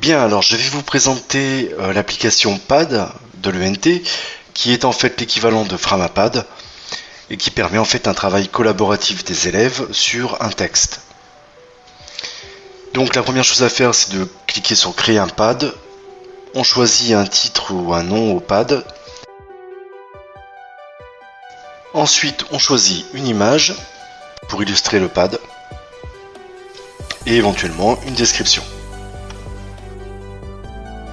Bien, alors je vais vous présenter l'application Pad de l'ENT qui est en fait l'équivalent de Framapad et qui permet en fait un travail collaboratif des élèves sur un texte. Donc la première chose à faire, c'est de cliquer sur créer un pad. On choisit un titre ou un nom au pad. Ensuite, on choisit une image pour illustrer le pad et éventuellement une description.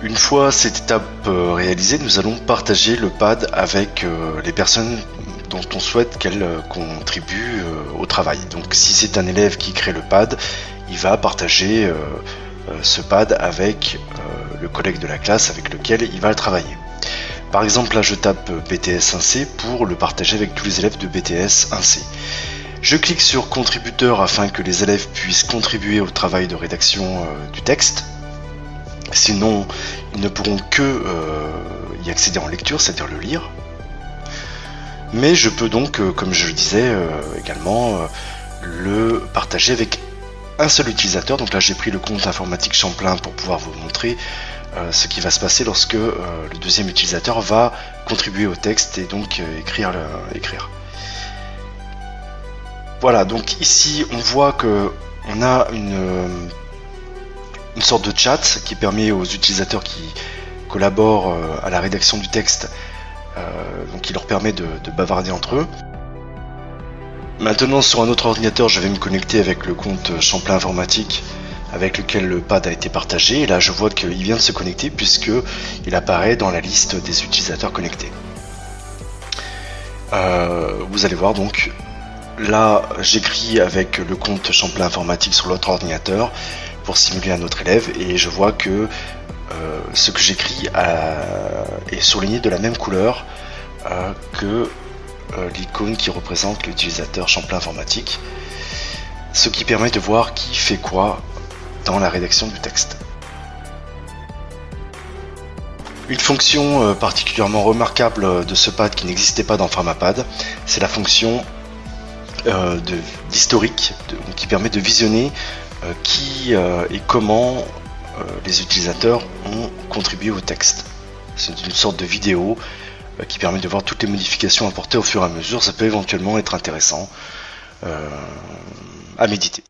Une fois cette étape réalisée, nous allons partager le pad avec les personnes dont on souhaite qu'elles contribuent au travail. Donc si c'est un élève qui crée le pad, il va partager ce pad avec le collègue de la classe avec lequel il va le travailler. Par exemple, là je tape BTS 1C pour le partager avec tous les élèves de BTS 1C. Je clique sur contributeur afin que les élèves puissent contribuer au travail de rédaction du texte. Sinon, ils ne pourront que y accéder en lecture, c'est-à-dire le lire. Mais je peux donc, comme je le disais également, le partager avec un seul utilisateur. Donc là, j'ai pris le compte informatique Champlain pour pouvoir vous montrer ce qui va se passer lorsque le deuxième utilisateur va contribuer au texte et donc écrire. Voilà, donc ici, on voit que on a une sorte de chat qui permet aux utilisateurs qui collaborent à la rédaction du texte, donc qui leur permet de bavarder entre eux. Maintenant sur un autre ordinateur, je vais me connecter avec le compte Champlain Informatique avec lequel le pad a été partagé, et là je vois qu'il vient de se connecter puisque il apparaît dans la liste des utilisateurs connectés. Vous allez voir donc, là j'écris avec le compte Champlain Informatique sur l'autre ordinateur pour simuler un autre élève, et je vois que ce que j'écris est surligné de la même couleur que l'icône qui représente l'utilisateur Champlain Informatique, ce qui permet de voir qui fait quoi dans la rédaction du texte. Une fonction particulièrement remarquable de ce pad qui n'existait pas dans Framapad, c'est la fonction d'historique qui permet de visionner qui et comment les utilisateurs ont contribué au texte. C'est une sorte de vidéo qui permet de voir toutes les modifications apportées au fur et à mesure. Ça peut éventuellement être intéressant à méditer.